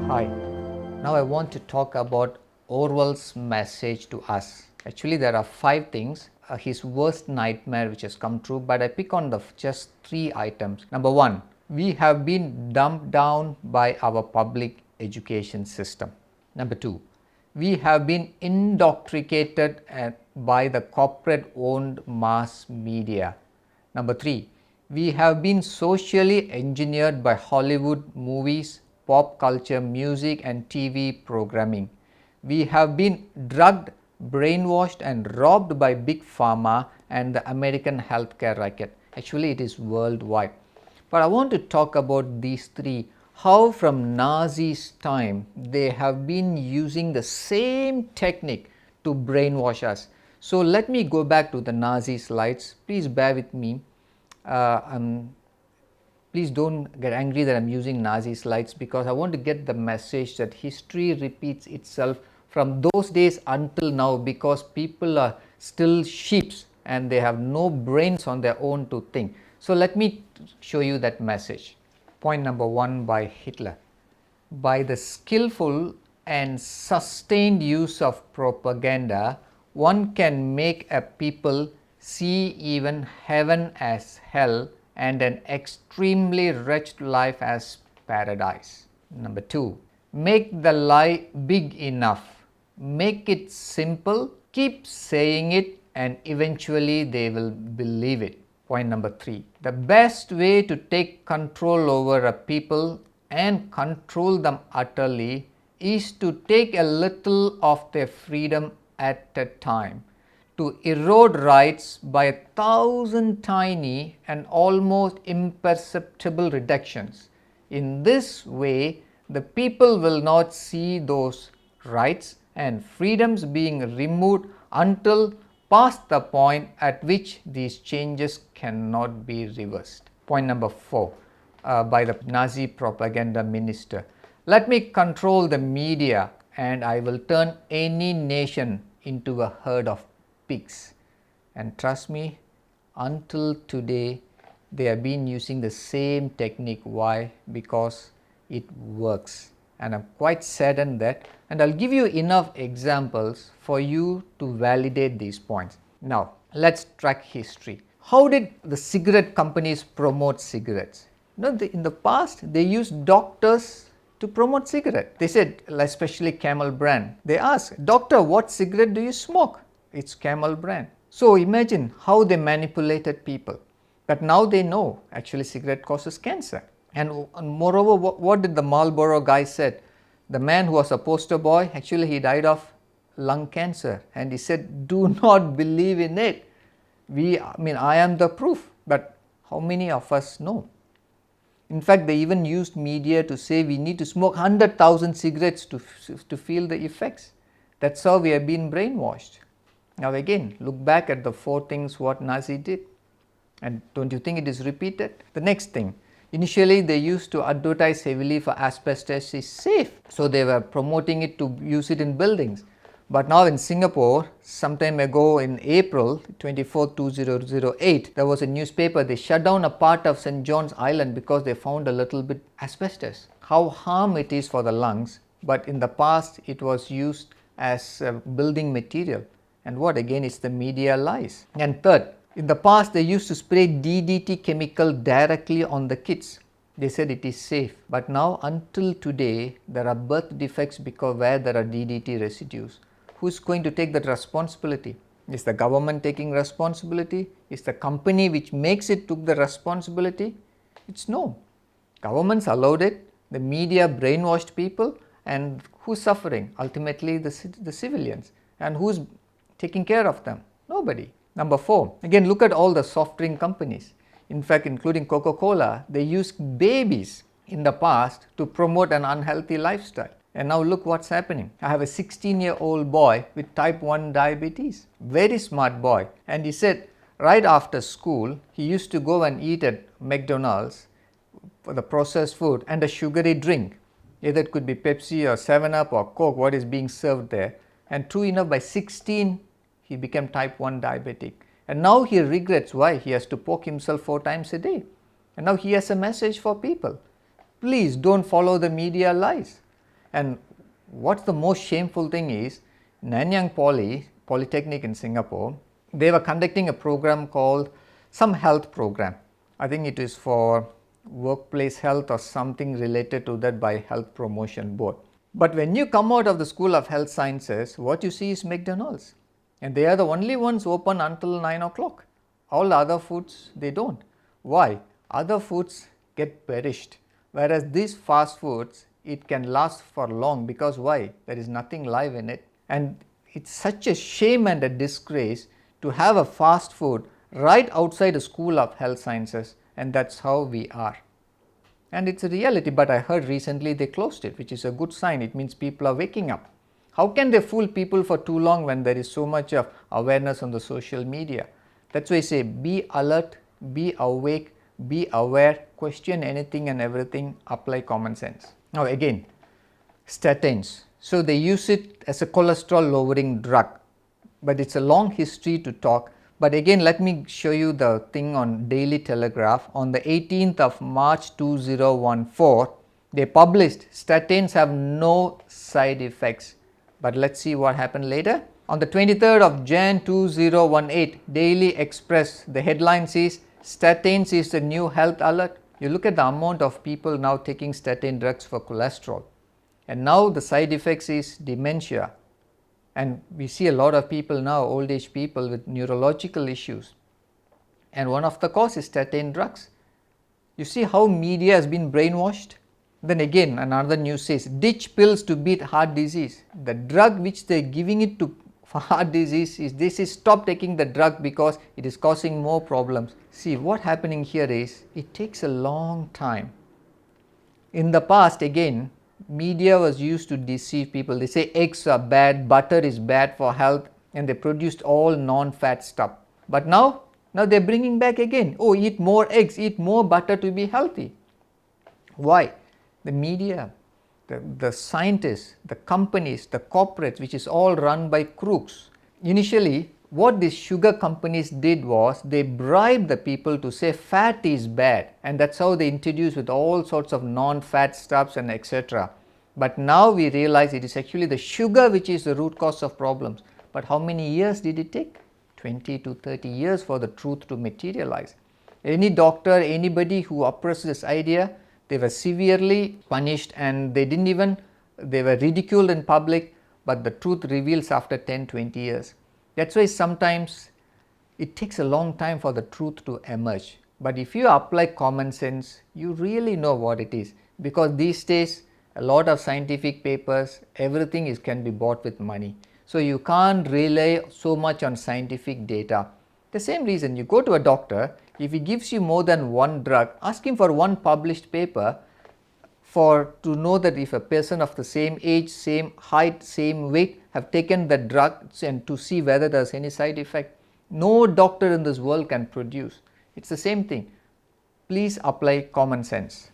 Hi, now I want to talk about Orwell's message to us. Actually, there are 5 things, his worst nightmare which has come true, but I pick on just 3 items. Number 1, we have been dumbed down by our public education system. Number 2, we have been indoctrinated by the corporate owned mass media. Number 3, we have been socially engineered by Hollywood movies, pop culture, music and TV programming. We have been drugged, brainwashed and robbed by Big Pharma and the American healthcare racket. Actually, it is worldwide. But I want to talk about these 3, how from Nazis' time they have been using the same technique to brainwash us. So let me go back to the Nazi slides. Please bear with me. Please don't get angry that I'm using Nazi slides, because I want to get the message that history repeats itself from those days until now, because people are still sheeps and they have no brains on their own to think. So let me show you that message. Point number 1 by Hitler. By the skillful and sustained use of propaganda, one can make a people see even heaven as hell and an extremely wretched life as paradise. Number 2, make the lie big enough, make it simple, keep saying it and eventually they will believe it. Point number 3, the best way to take control over a people and control them utterly is to take a little of their freedom at a time, to erode rights by 1,000 tiny and almost imperceptible reductions. In this way, the people will not see those rights and freedoms being removed until past the point at which these changes cannot be reversed. Point number 4 by the Nazi propaganda minister. Let me control the media and I will turn any nation into a herd of pigs. And trust me, until today they have been using the same technique. Why? Because it works, and I'm quite saddened that, and I'll give you enough examples for you to validate these points. Now let's track history. How did the cigarette companies promote cigarettes? In the past they used doctors to promote cigarette. They said, especially Camel brand, they asked, doctor, what cigarette do you smoke? It's Camel brand. So imagine how they manipulated people. But now they know actually cigarette causes cancer. And moreover, what did the Marlboro guy said? The man who was a poster boy, actually he died of lung cancer, and he said, do not believe in it. I am the proof, but how many of us know? In fact, they even used media to say we need to smoke 100,000 cigarettes to feel the effects. That's how we have been brainwashed. Now again, look back at the 4 things what Nazi did, and don't you think it is repeated? The next thing, initially they used to advertise heavily for asbestos is safe, so they were promoting it to use it in buildings. But now in Singapore, sometime ago in April 24, 2008, there was a newspaper, they shut down a part of St. John's Island because they found a little bit asbestos. How harm it is for the lungs, but in the past it was used as building material. And what again is the media lies. And third, in the past they used to spray DDT chemical directly on the kids. They said it is safe, but now until today there are birth defects because where there are DDT residues. Who's going to take that responsibility? Is the government taking responsibility? Is the company which makes it took the responsibility? It's no. Governments allowed it, the media brainwashed people, and who's suffering? Ultimately the civilians. And who's taking care of them? Nobody. Number 4, again look at all the soft drink companies. In fact, including Coca-Cola, they used babies in the past to promote an unhealthy lifestyle. And now look what's happening. I have a 16-year-old boy with type 1 diabetes. Very smart boy. And he said right after school, he used to go and eat at McDonald's for the processed food and a sugary drink. Either it could be Pepsi or 7-Up or Coke, what is being served there. And true enough, by 16, he became type 1 diabetic. And now he regrets. Why? He has to poke himself 4 times a day. And now he has a message for people. Please don't follow the media lies. And what's the most shameful thing is, Nanyang Polytechnic in Singapore, they were conducting a program called some health program. I think it is for workplace health or something related to that by Health Promotion Board. But when you come out of the School of Health Sciences, what you see is McDonald's, and they are the only ones open until 9 o'clock. All the other foods, they don't. Why? Other foods get perished, whereas these fast foods, it can last for long, because why? There is nothing live in it. And it's such a shame and a disgrace to have a fast food right outside a School of Health Sciences, and that's how we are. And it's a reality, but I heard recently they closed it, which is a good sign. It means people are waking up. How can they fool people for too long when there is so much of awareness on the social media? That's why I say be alert, be awake, be aware, question anything and everything, apply common sense. Now again, statins. So they use it as a cholesterol lowering drug, but it's a long history to talk. But again, let me show you the thing on Daily Telegraph. On the 18th of March 2014, they published statins have no side effects. But let's see what happened later. On the 23rd of Jan 2018, Daily Express, the headline says, statins is the new health alert. You look at the amount of people now taking statin drugs for cholesterol. And now the side effects is dementia. And we see a lot of people now, old age people with neurological issues. And one of the causes is statin drugs. You see how media has been brainwashed? Then again, another news says, ditch pills to beat heart disease. The drug which they are giving it to for heart disease is, this is stop taking the drug because it is causing more problems. See, what happening here is, it takes a long time. In the past, again, media was used to deceive people. They say eggs are bad, butter is bad for health, and they produced all non-fat stuff. But now they're bringing back again, oh, eat more eggs, eat more butter to be healthy. Why? The media, the scientists, the companies, the corporates, which is all run by crooks. Initially, what these sugar companies did was, they bribed the people to say fat is bad, and that's how they introduced with all sorts of non-fat stuffs and etc. But now we realize it is actually the sugar which is the root cause of problems. But how many years did it take? 20 to 30 years for the truth to materialize. Any doctor, anybody who oppressed this idea, they were severely punished, and they were ridiculed in public, but the truth reveals after 10-20 years. That's why sometimes it takes a long time for the truth to emerge. But if you apply common sense, you really know what it is, because these days a lot of scientific papers, everything can be bought with money. So you can't rely so much on scientific data. The same reason, you go to a doctor, if he gives you more than one drug, ask him for one published paper to know that if a person of the same age, same height, same weight have taken the drugs, and to see whether there is any side effect. No doctor in this world can produce. It's the same thing. Please apply common sense.